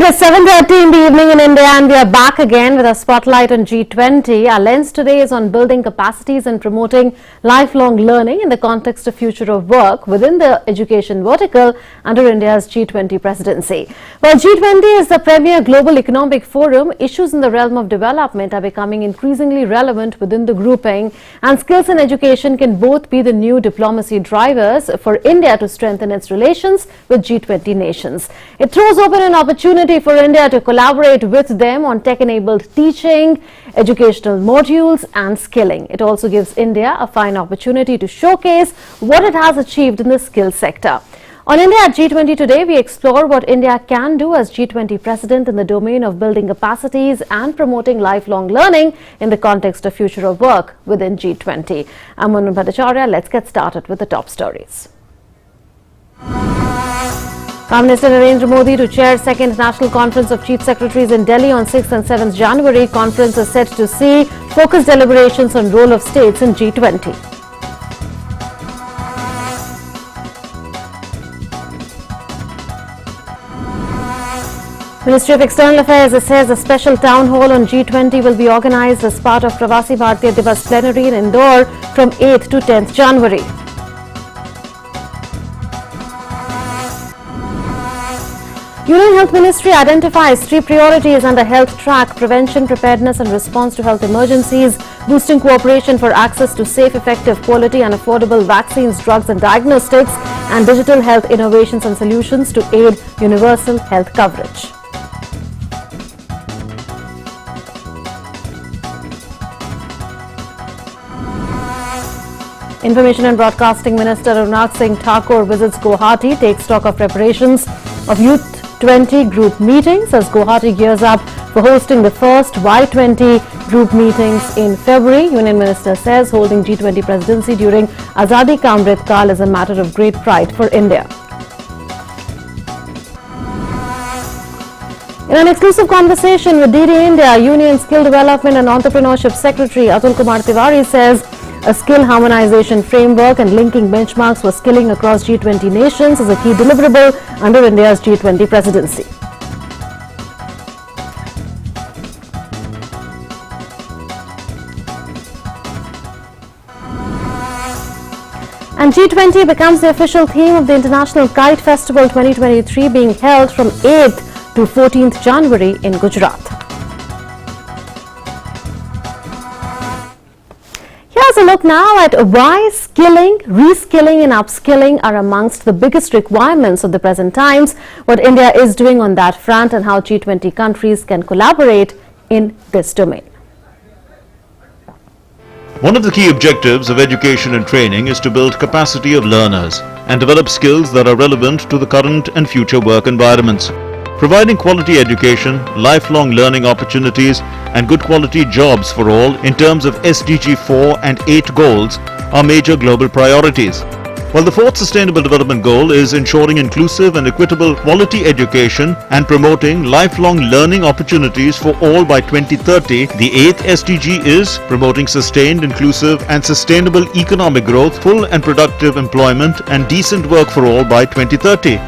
It is 7:30 in the evening in India and we are back again with a spotlight on G20. Our lens today is on building capacities and promoting lifelong learning in the context of future of work within the education vertical under India's G20 presidency. While G20 is the premier global economic forum, issues in the realm of development are becoming increasingly relevant within the grouping, and skills and education can both be the new diplomacy drivers for India to strengthen its relations with G20 nations. It throws open an opportunity for India to collaborate with them on tech-enabled teaching, educational modules and skilling. It also gives India a fine opportunity to showcase what it has achieved in the skills sector. On India at G20 today, we explore what India can do as G20 president in the domain of building capacities and promoting lifelong learning in the context of future of work within G20. I'm Manu Bhattacharya. Let's get started with the top stories. Prime Minister Narendra Modi to chair second National Conference of Chief Secretaries in Delhi on 6th and 7th January. Conference is set to see focused deliberations on role of states in G20. Ministry of External Affairs says a special town hall on G20 will be organized as part of Pravasi Bharatiya Divas plenary in Indore from 8th to 10th January. Union Health Ministry identifies 3 priorities under health track: prevention, preparedness and response to health emergencies, boosting cooperation for access to safe, effective, quality and affordable vaccines, drugs and diagnostics, and digital health innovations and solutions to aid universal health coverage. Information and Broadcasting Minister Arunach Singh Thakur visits Guwahati, takes stock of preparations of Youth 20 group meetings as Guwahati gears up for hosting the first Y20 group meetings in February. Union Minister says holding G20 presidency during Azadi Ka Amrit Kaal is a matter of great pride for India. In an exclusive conversation with DD India, Union Skill Development and Entrepreneurship Secretary Atul Kumar Tiwari says a skill harmonization framework and linking benchmarks for skilling across G20 nations is a key deliverable under India's G20 presidency. And G20 becomes the official theme of the International Kite Festival 2023, being held from 8th to 14th January in Gujarat. Here's a look now at why skilling, reskilling and upskilling are amongst the biggest requirements of the present times, what India is doing on that front and how G20 countries can collaborate in this domain. One of the key objectives of education and training is to build capacity of learners and develop skills that are relevant to the current and future work environments. Providing quality education, lifelong learning opportunities and good quality jobs for all in terms of SDG 4 and 8 goals are major global priorities. While the 4th Sustainable Development Goal is ensuring inclusive and equitable quality education and promoting lifelong learning opportunities for all by 2030, the 8th SDG is promoting sustained, inclusive and sustainable economic growth, full and productive employment and decent work for all by 2030.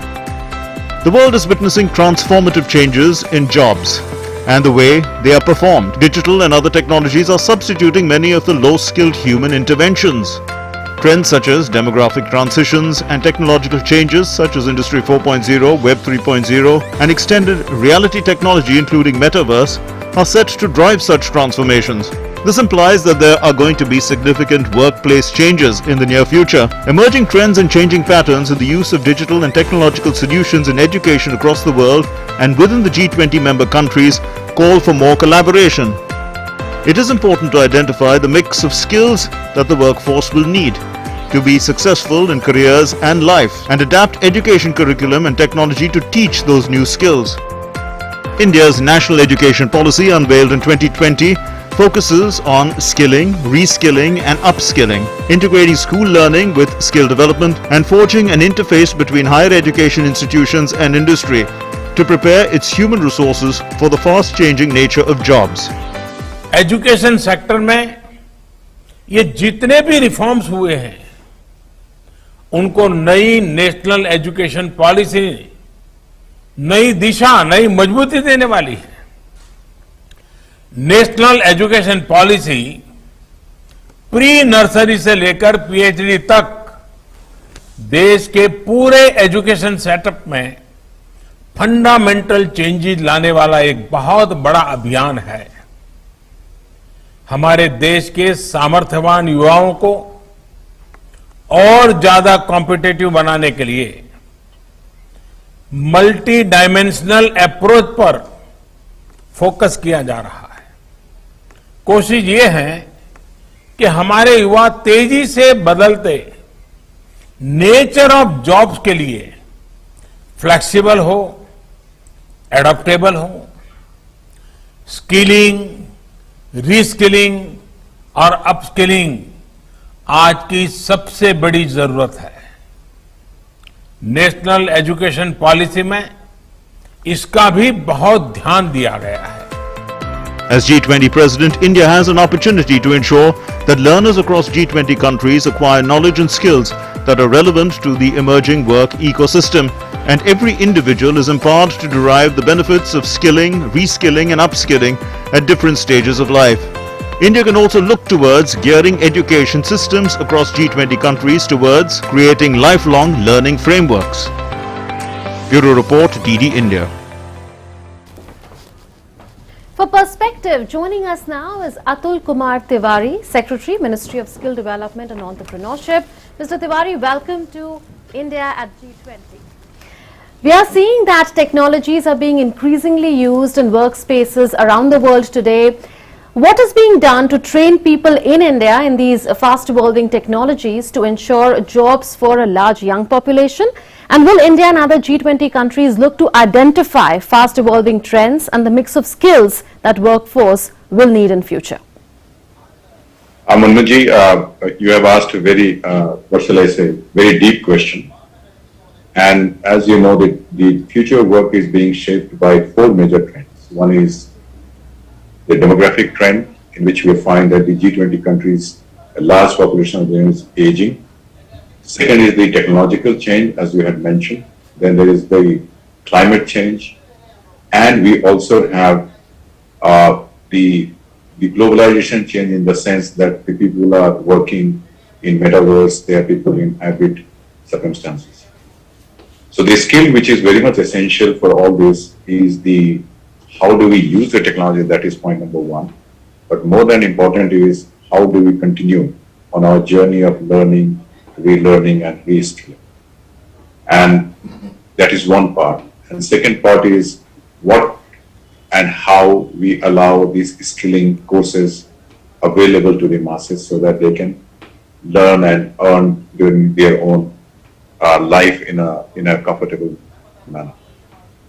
The world is witnessing transformative changes in jobs and the way they are performed. Digital and other technologies are substituting many of the low-skilled human interventions. Trends such as demographic transitions and technological changes such as Industry 4.0, Web 3.0 and extended reality technology including Metaverse are set to drive such transformations. This implies that there are going to be significant workplace changes in the near future. Emerging trends and changing patterns in the use of digital and technological solutions in education across the world and within the G20 member countries call for more collaboration. It is important to identify the mix of skills that the workforce will need to be successful in careers and life and adapt education curriculum and technology to teach those new skills. India's national education policy unveiled in 2020 focuses on skilling, reskilling and upskilling, integrating school learning with skill development and forging an interface between higher education institutions and industry to prepare its human resources for the fast-changing nature of jobs. Education sector में ये जितने भी reforms हुए हैं उनको नई national education policy नई दिशा, नई मजबूती देने वाली है। National education policy pre nursery से लेकर पीएचडी तक देश के पूरे एजुकेशन सेटअप में फंडामेंटल चेंजेस लाने वाला एक बहुत बड़ा अभियान है। हमारे देश के सामर्थ्यवान युवाओं को और ज्यादा कॉम्पिटिटिव बनाने के लिए मल्टी डायमेंशनल अप्रोच पर फोकस किया जा रहा है। कोशिश ये है कि हमारे युवा तेजी से बदलते नेचर ऑफ जॉब्स के लिए फ्लेक्सिबल हो, एडॉप्टेबल हो, स्किलिंग, रीस्किलिंग और अपस्किलिंग आज की सबसे बड़ी जरूरत है। नेशनल एजुकेशन पॉलिसी में इसका भी बहुत ध्यान दिया गया है। As G20 President, India has an opportunity to ensure that learners across G20 countries acquire knowledge and skills that are relevant to the emerging work ecosystem, and every individual is empowered to derive the benefits of skilling, reskilling and upskilling at different stages of life. India can also look towards gearing education systems across G20 countries towards creating lifelong learning frameworks. Bureau Report, DD India. For perspective, joining us now is Atul Kumar Tiwari, Secretary, Ministry of Skill Development and Entrepreneurship. Mr. Tiwari, welcome to India at G20. We are seeing that technologies are being increasingly used in workspaces around the world today. What is being done to train people in India in these fast-evolving technologies to ensure jobs for a large young population? And will India and other G20 countries look to identify fast-evolving trends and the mix of skills that workforce will need in future? Manoj ji, you have asked a very, very deep question. And as you know, the future of work is being shaped by four major trends. One is the demographic trend, in which we find that the G20 countries, a large population of them is aging. Second is the technological change, as you had mentioned. Then there is the climate change. And we also have the globalization change, in the sense that the people are working in metaverse, they are people in hybrid circumstances. So the skill which is very much essential for all this is the how do we use the technology. That is point number one. But more than important is how do we continue on our journey of learning, relearning and reskilling. And that is one part. And second part is what and how we allow these skilling courses available to the masses so that they can learn and earn during their own life in a comfortable manner.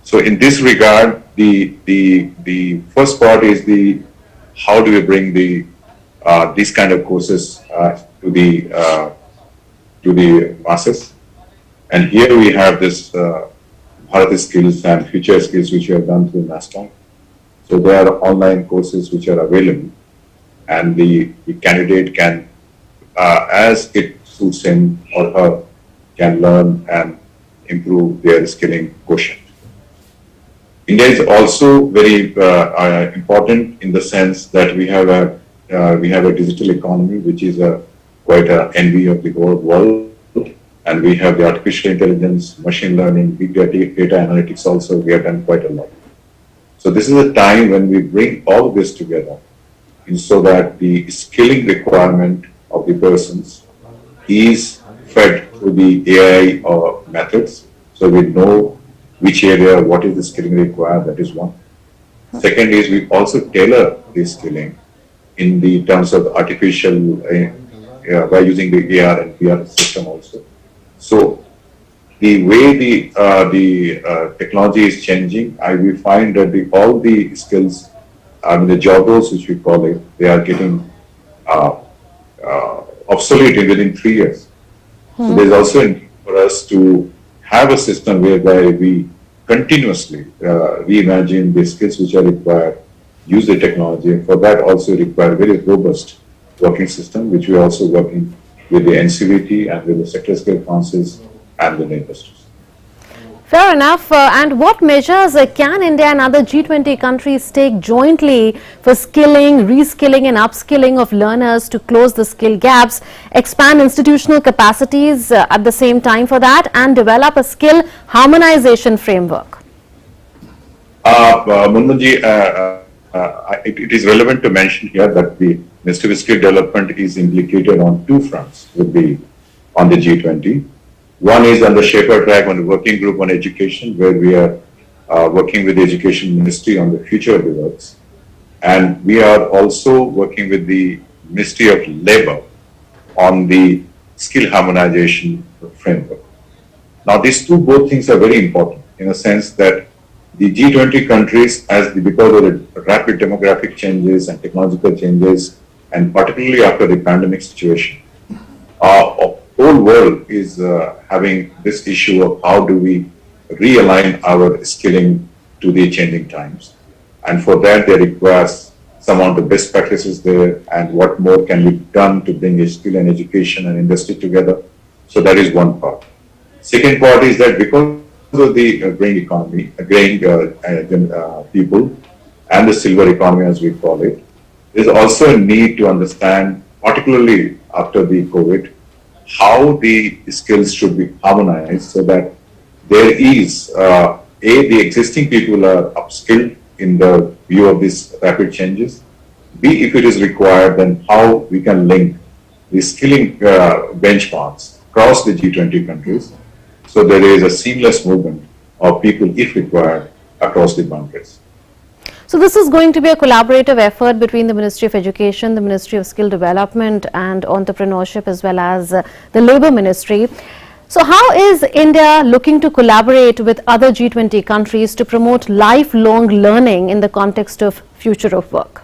So in this regard, the first part is the how do we bring the these kind of courses to the masses. And here we have this Bharat Skills and Future Skills, which we have done through NASTOM. So there are online courses which are available, and the candidate can, as it suits him or her, can learn and improve their skilling quotient. India is also very important in the sense that we have a digital economy, which is quite an envy of the whole world. And we have the artificial intelligence, machine learning, big data analytics also. We have done quite a lot. So this is a time when we bring all this together, and so that the skilling requirement of the persons is fed through the AI or methods. So we know which area, what is the skilling required, that is one. Second is we also tailor the skilling in the terms of artificial, by using the AR and VR system also. So the way the technology is changing, we find that all the skills, the job roles which we call it, they are getting obsolete within 3 years. So there's also a need for us to have a system whereby we continuously reimagine the skills which are required, use the technology, and for that also require very robust working system, which we are also working with the NCVT and with the sector scale councils and with the industries. Fair enough. And what measures can India and other G20 countries take jointly for skilling, reskilling and upskilling of learners to close the skill gaps, expand institutional capacities at the same time for that, and develop a skill harmonization framework? Munmanji, it is relevant to mention here that the Ministry of Skill Development is implicated on two fronts on the G20. One is on the Shaper track on the working group on education, where we are working with the Education Ministry on the future of the works. And we are also working with the Ministry of Labour on the skill harmonization framework. Now, these both things are very important in a sense that the G20 countries, because of the rapid demographic changes and technological changes, and particularly after the pandemic situation, whole world is having this issue of how do we realign our skilling to the changing times. And for that, they require some amount of best practices there and what more can be done to bring skill and education and industry together. So that is one part. Second part is that because of the graying economy, people, and the silver economy as we call it, there is also a need to understand, particularly after the COVID, how the skills should be harmonized so that there is, the existing people are upskilled in the view of these rapid changes. B, if it is required, then how we can link the skilling benchmarks across the G20 countries so there is a seamless movement of people, if required, across the boundaries. So this is going to be a collaborative effort between the Ministry of Education, the Ministry of Skill Development and Entrepreneurship, as well as the Labour Ministry. So how is India looking to collaborate with other G20 countries to promote lifelong learning in the context of future of work?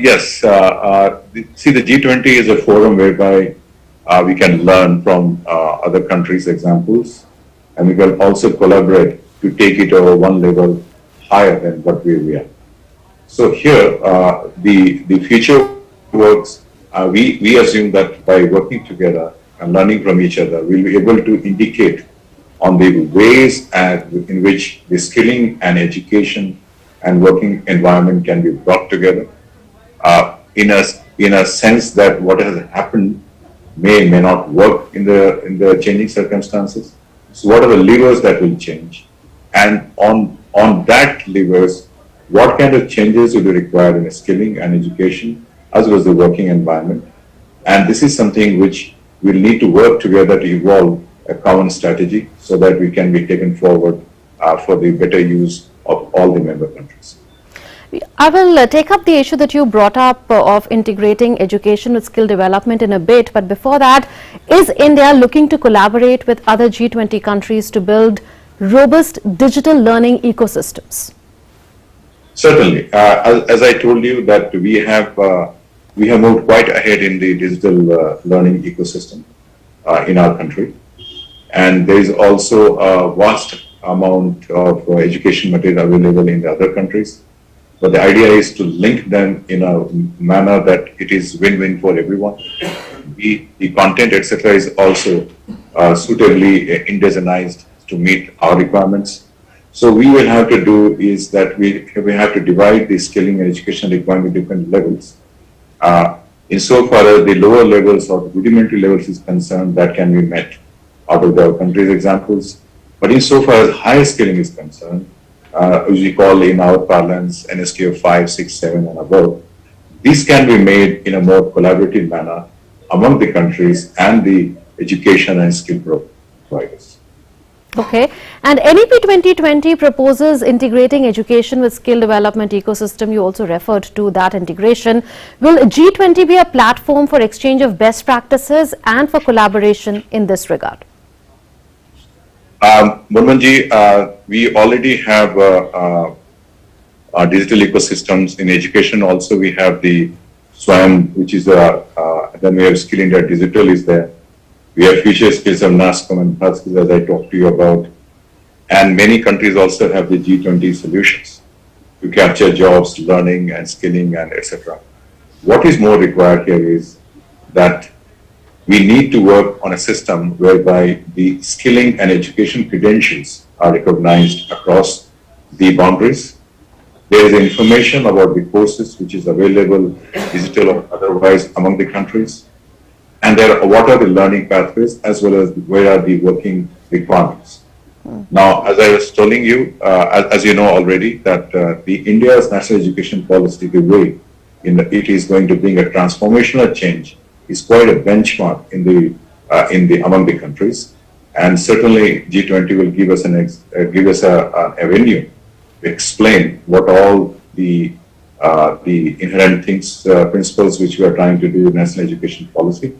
Yes. See, the G20 is a forum whereby we can learn from other countries' examples, and we can also collaborate to take it over one level higher than what we are. So here, the future works, we assume that by working together and learning from each other, we'll be able to indicate on the ways in which the skilling and education and working environment can be brought together in a sense that what has happened may not work in the changing circumstances. So what are the levers that will change? And on that levers, what kind of changes will be required in skilling and education as well as the working environment? And this is something which we'll need to work together to evolve a common strategy so that we can be taken forward for the better use of all the member countries. I will take up the issue that you brought up of integrating education with skill development in a bit. But before that, is India looking to collaborate with other G20 countries to build robust digital learning ecosystems? Certainly. As I told you that we have moved quite ahead in the digital learning ecosystem in our country. And there is also a vast amount of education material available in the other countries. But the idea is to link them in a manner that it is win-win for everyone. The content, etc., is also suitably indigenized to meet our requirements. So we will have to do is that we have to divide the skilling and education requirement in different levels. Insofar as the lower levels or rudimentary levels is concerned, that can be met out of the country's examples. But insofar as higher skilling is concerned, as we call in our parlance NSQ of 5, 6, 7 and above, these can be made in a more collaborative manner among the countries and the education and skill providers. Okay. And NEP 2020 proposes integrating education with skill development ecosystem. You also referred to that integration. Will G20 be a platform for exchange of best practices and for collaboration in this regard? Murmanji, we already have digital ecosystems in education. Also, we have the SWAM, which is then we have Skill India Digital is there. We have Future Skills of NASCOM and Path Skills, as I talked to you about. And many countries also have the G20 solutions to capture jobs, learning and skilling and etc. What is more required here is that we need to work on a system whereby the skilling and education credentials are recognized across the boundaries. There is information about the courses which is available, digital or otherwise, among the countries. And what are the learning pathways as well as where are the working requirements. Now, as I was telling you, as you know already, that the India's national education policy, the way it is going to bring a transformational change, is quite a benchmark in the among the countries, and certainly G20 will give us an avenue to explain what all the inherent things, principles which we are trying to do in national education policy,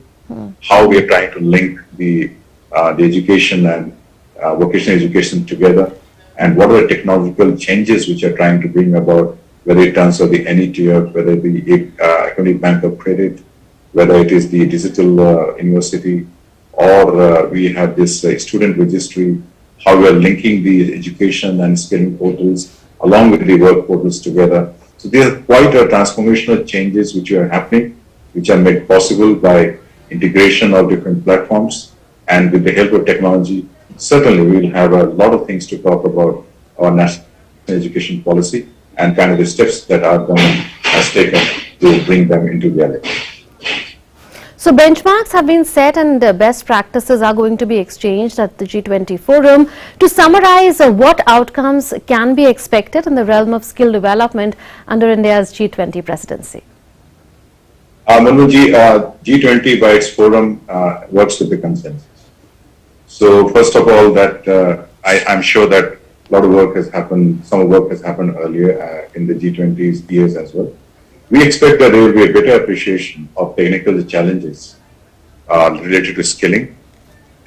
how we are trying to link the education and vocational education together, and what are the technological changes which are trying to bring about, whether in terms of the NETF, whether the Economic Bank of Credit, whether it is the digital university, or we have this student registry, how we are linking the education and skilling portals along with the work portals together. So there are quite a transformational changes which are happening, which are made possible by integration of different platforms, and with the help of technology. Certainly, we will have a lot of things to talk about our national education policy and kind of the steps that our government has taken to bring them into reality. So benchmarks have been set and best practices are going to be exchanged at the G20 forum. To summarize, what outcomes can be expected in the realm of skill development under India's G20 presidency? Manmohanji, G20 by its forum works with the consensus. So first of all, that I'm sure that a lot of work has happened, some work has happened earlier in the G20's years as well. We expect that there will be a better appreciation of technical challenges related to skilling,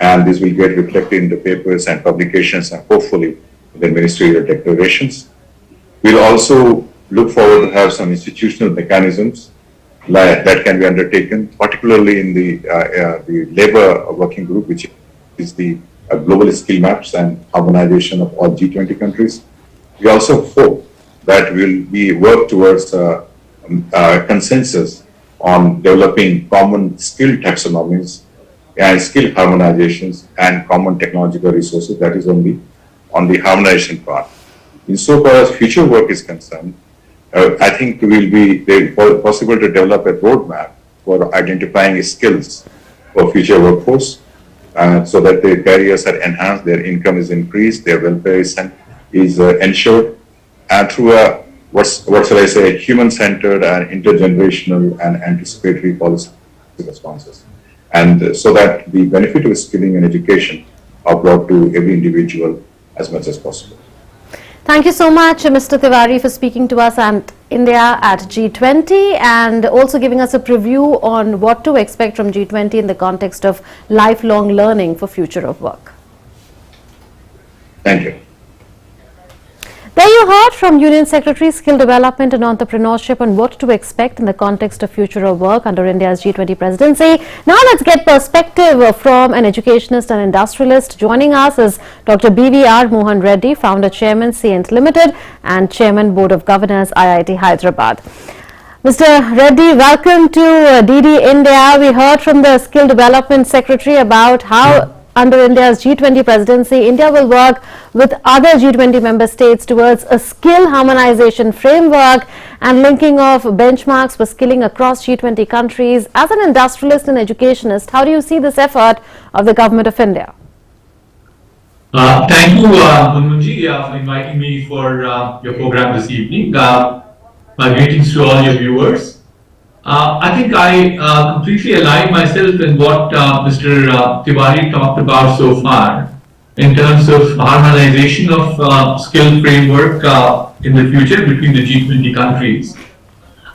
and this will get reflected in the papers and publications and hopefully in the ministerial declarations. We'll also look forward to have some institutional mechanisms that can be undertaken, particularly in the labor working group, which is the global skill maps and harmonization of all G20 countries. We also hope that we'll work towards consensus on developing common skill taxonomies and skill harmonizations and common technological resources. That is only on the harmonization part. Insofar as future work is concerned, I think it will be possible to develop a roadmap for identifying skills for future workforce, so that their careers are enhanced, their income is increased, their welfare is ensured, and through a what shall I say, human-centered and intergenerational and anticipatory policy responses, and so that the benefit of skilling and education are brought to every individual as much as possible. Thank you so much, Mr. Tiwari, for speaking to us and India at G20 and also giving us a preview on what to expect from G20 in the context of lifelong learning for future of work. Thank you. There you heard from Union Secretary Skill Development and Entrepreneurship on what to expect in the context of future of work under India's G20 presidency. Now let's get perspective from an educationist and industrialist. Joining us is Dr. B.V.R. Mohan Reddy, Founder Chairman Saint Limited and Chairman Board of Governors IIT Hyderabad. Mr. Reddy, welcome to DD India. We heard from the Skill Development Secretary about how under India's G20 presidency, India will work with other G20 member states towards a skill harmonization framework and linking of benchmarks for skilling across G20 countries. As an industrialist and educationist, how do you see this effort of the Government of India? Thank you, Manmohanji, for inviting me for your program this evening. My greetings to all your viewers. I think I completely align myself in what Mr. Tiwari talked about so far in terms of harmonization of skill framework in the future between the G20 countries.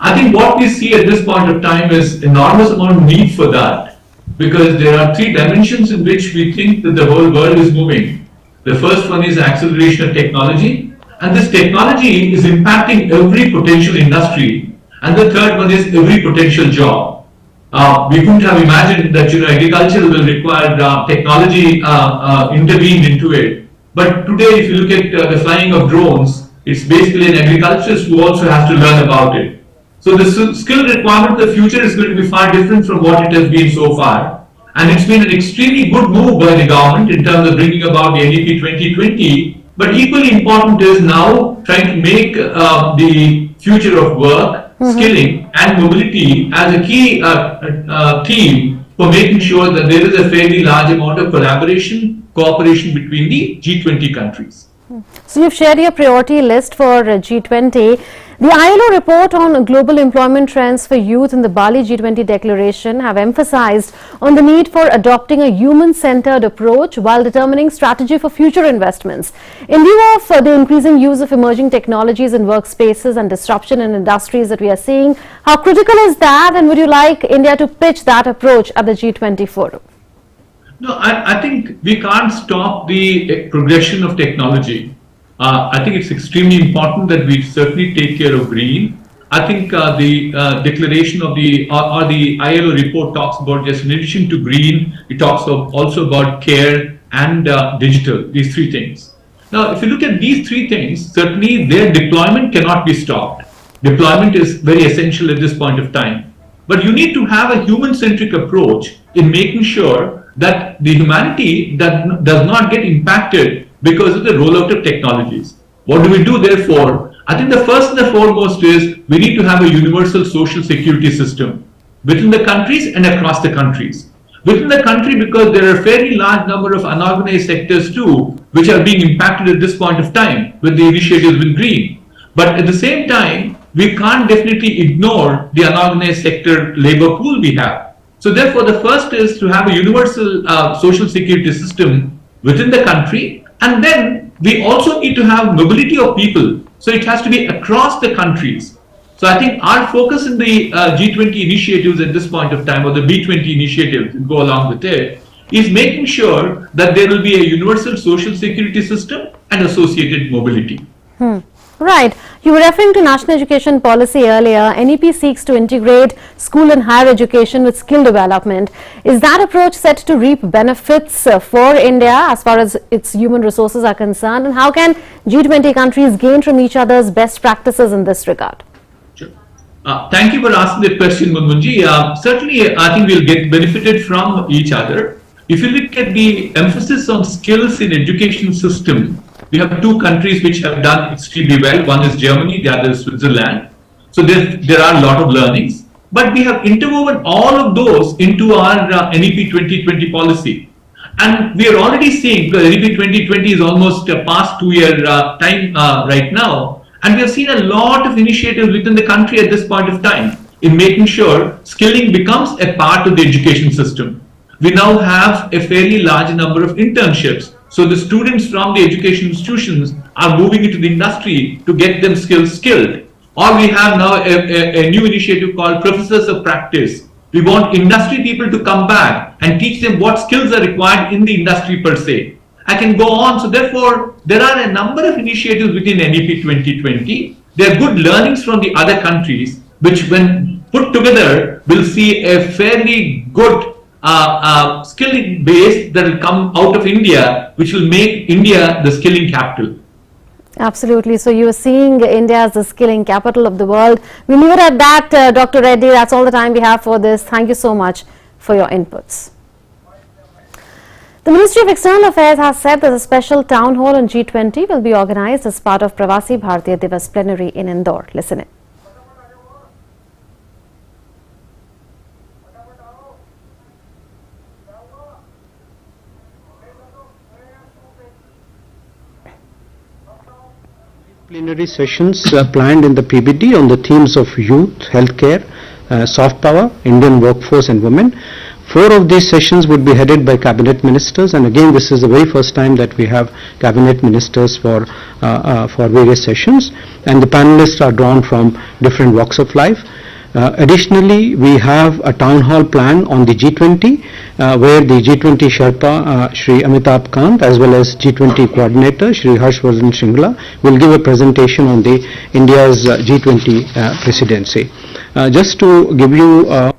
I think what we see at this point of time is enormous amount of need for that, because there are three dimensions in which we think that the whole world is moving. The first one is acceleration of technology, and this technology is impacting every potential industry. And the third one is every potential job. We couldn't have imagined that agriculture will require technology intervened into it. But today, if you look at the flying of drones, it's basically an agriculturist who also has to learn about it. So the skill requirement of the future is going to be far different from what it has been so far. And it's been an extremely good move by the government in terms of bringing about the NEP 2020. But equally important is now trying to make the future of work, skilling and mobility as a key theme for making sure that there is a fairly large amount of collaboration, cooperation between the G20 countries. So you've shared your priority list for G20. The ILO report on global employment trends for youth in the Bali G20 declaration have emphasized on the need for adopting a human-centered approach while determining strategy for future investments. In view of the increasing use of emerging technologies in workspaces and disruption in industries that we are seeing, how critical is that, and would you like India to pitch that approach at the G20 forum? No, I think we can't stop the progression of technology. I think it's extremely important that we certainly take care of green. I think the declaration of the ILO report talks about, just in addition to green, it talks also about care and digital, these three things. Now, if you look at these three things, certainly their deployment cannot be stopped. Deployment is very essential at this point of time. But you need to have a human-centric approach in making sure that the humanity does not get impacted because of the rollout of technologies. What do we do therefore? I think the first and the foremost is we need to have a universal social security system within the countries and across the countries. Within the country, because there are a fairly large number of unorganized sectors too, which are being impacted at this point of time with the initiatives with green. But at the same time, we can't definitely ignore the unorganized sector labor pool we have. So therefore, the first is to have a universal social security system within the country. And then we also need to have mobility of people. So it has to be across the countries. So I think our focus in the G20 initiatives at this point of time, or the B20 initiatives that go along with it, is making sure that there will be a universal social security system and associated mobility. Right. You were referring to national education policy earlier. NEP seeks to integrate school and higher education with skill development. Is that approach set to reap benefits for India as far as its human resources are concerned? And how can G20 countries gain from each other's best practices in this regard? Sure. Thank you for asking that question, Munmunji. Certainly, I think we'll get benefited from each other. If you look at the emphasis on skills in education system, we have two countries which have done extremely well. One is Germany, the other is Switzerland. So there are a lot of learnings, but we have interwoven all of those into our NEP 2020 policy. And we are already seeing, because NEP 2020 is almost past 2-year time right now, and we have seen a lot of initiatives within the country at this point of time in making sure skilling becomes a part of the education system. We now have a fairly large number of internships. So the students from the education institutions are moving into the industry to get them skilled. Or we have now a new initiative called Professors of Practice. We want industry people to come back and teach them what skills are required in the industry per se. I can go on. So therefore, there are a number of initiatives within NEP 2020. There are good learnings from the other countries, which when put together will see a fairly good skilling base that will come out of India, which will make India the skilling capital. Absolutely. So you are seeing India as the skilling capital of the world. We leave it at that, Dr. Reddy. That's all the time we have for this. Thank you so much for your inputs. The Ministry of External Affairs has said that a special town hall on G20 will be organized as part of Pravasi Bharatiya Divas plenary in Indore. Listen in. Plenary sessions planned in the PBD on the themes of youth, healthcare, soft power, Indian workforce and women. 4 of these sessions would be headed by cabinet ministers, and again this is the very first time that we have cabinet ministers for various sessions, and the panelists are drawn from different walks of life. Additionally, we have a town hall plan on the G20 where the G20 Sherpa Shri Amitabh Kant as well as G20 coordinator Shri Harshvardhan Shringla will give a presentation on the India's G20 presidency. Just to give you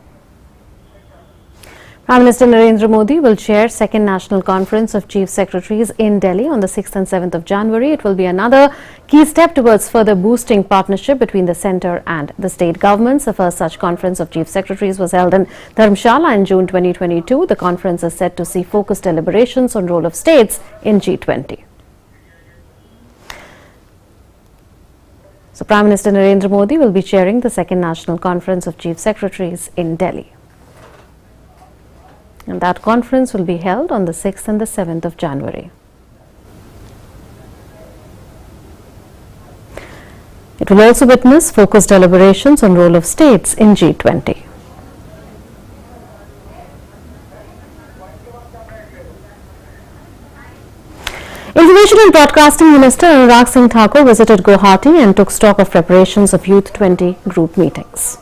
Prime Minister Narendra Modi will chair second National Conference of Chief Secretaries in Delhi on the 6th and 7th of January. It will be another key step towards further boosting partnership between the centre and the state governments. The first such conference of Chief Secretaries was held in Dharamshala in June 2022. The conference is set to see focused deliberations on role of states in G20. So Prime Minister Narendra Modi will be chairing the second National Conference of Chief Secretaries in Delhi. And that conference will be held on the 6th and the 7th of January. It will also witness focused deliberations on role of states in G20. Information and Broadcasting Minister Anurag Singh Thakur visited Guwahati and took stock of preparations of Youth 20 group meetings.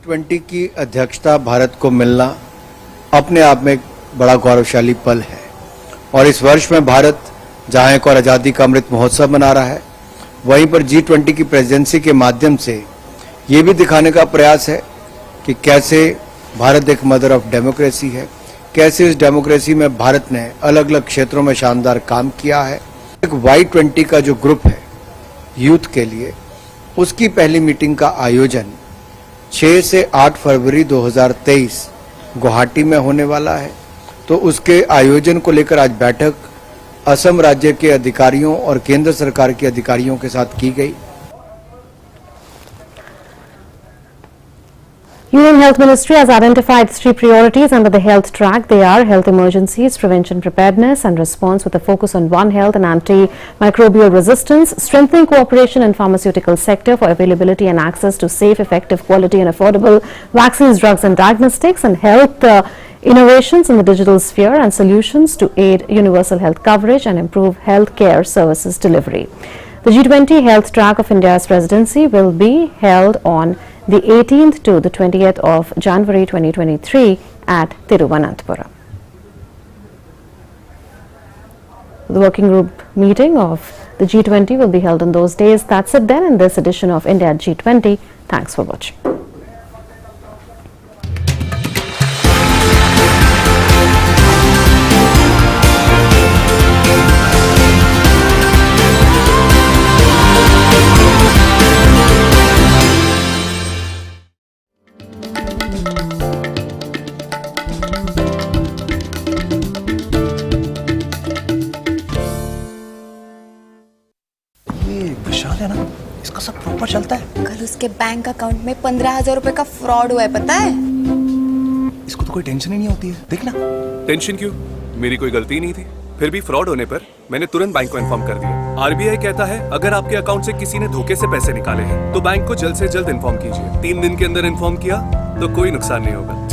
G20 की अध्यक्षता भारत को मिलना अपने आप में एक बड़ा गौरवशाली पल है और इस वर्ष में भारत जहां एक और आज़ादी का अमृत महोत्सव मना रहा है, वहीं पर G20 की प्रेसिडेंसी के माध्यम से ये भी दिखाने का प्रयास है कि कैसे भारत एक मदर ऑफ डेमोक्रेसी है, कैसे इस डेमोक्रेसी में भारत ने अलग अलग क्षेत्रों में शानदार काम किया है। एक Y20 का जो ग्रुप है यूथ के लिए, उसकी पहली मीटिंग का आयोजन 6 से 8 फरवरी 2023 गुवाहाटी में होने वाला है। तो उसके आयोजन को लेकर आज बैठक असम राज्य के अधिकारियों और केंद्र सरकार के अधिकारियों के साथ की गई। Union Health Ministry has identified 3 priorities under the health track. They are health emergencies, prevention preparedness and response with a focus on One Health and antimicrobial resistance, strengthening cooperation in pharmaceutical sector for availability and access to safe, effective, quality and affordable vaccines, drugs and diagnostics, and health innovations in the digital sphere and solutions to aid universal health coverage and improve health care services delivery. The G20 health track of India's presidency will be held on the 18th to the 20th of January 2023 at Thiruvananthapuram. The working group meeting of the G20 will be held on those days. That's it then in this edition of India at G20. Thanks for watching. विशाल है ना, इसका सब proper चलता है। कल उसके bank account में 15,000 रुपए का फ्रॉड हुआ है, पता है? इसको तो कोई टेंशन ही नहीं होती है, देखना। टेंशन क्यों? मेरी कोई गलती नहीं थी। फिर भी फ्रॉड होने पर मैंने तुरंत बैंक को इन्फॉर्म कर दिया। आरबीआई कहता है अगर आपके अकाउंट से किसी ने धोखे से पैसे निकाले हैं तो बैंक को जल्द से जल्द इन्फॉर्म कीजिए। 3 दिन के अंदर इन्फॉर्म किया तो कोई नुकसान नहीं होगा।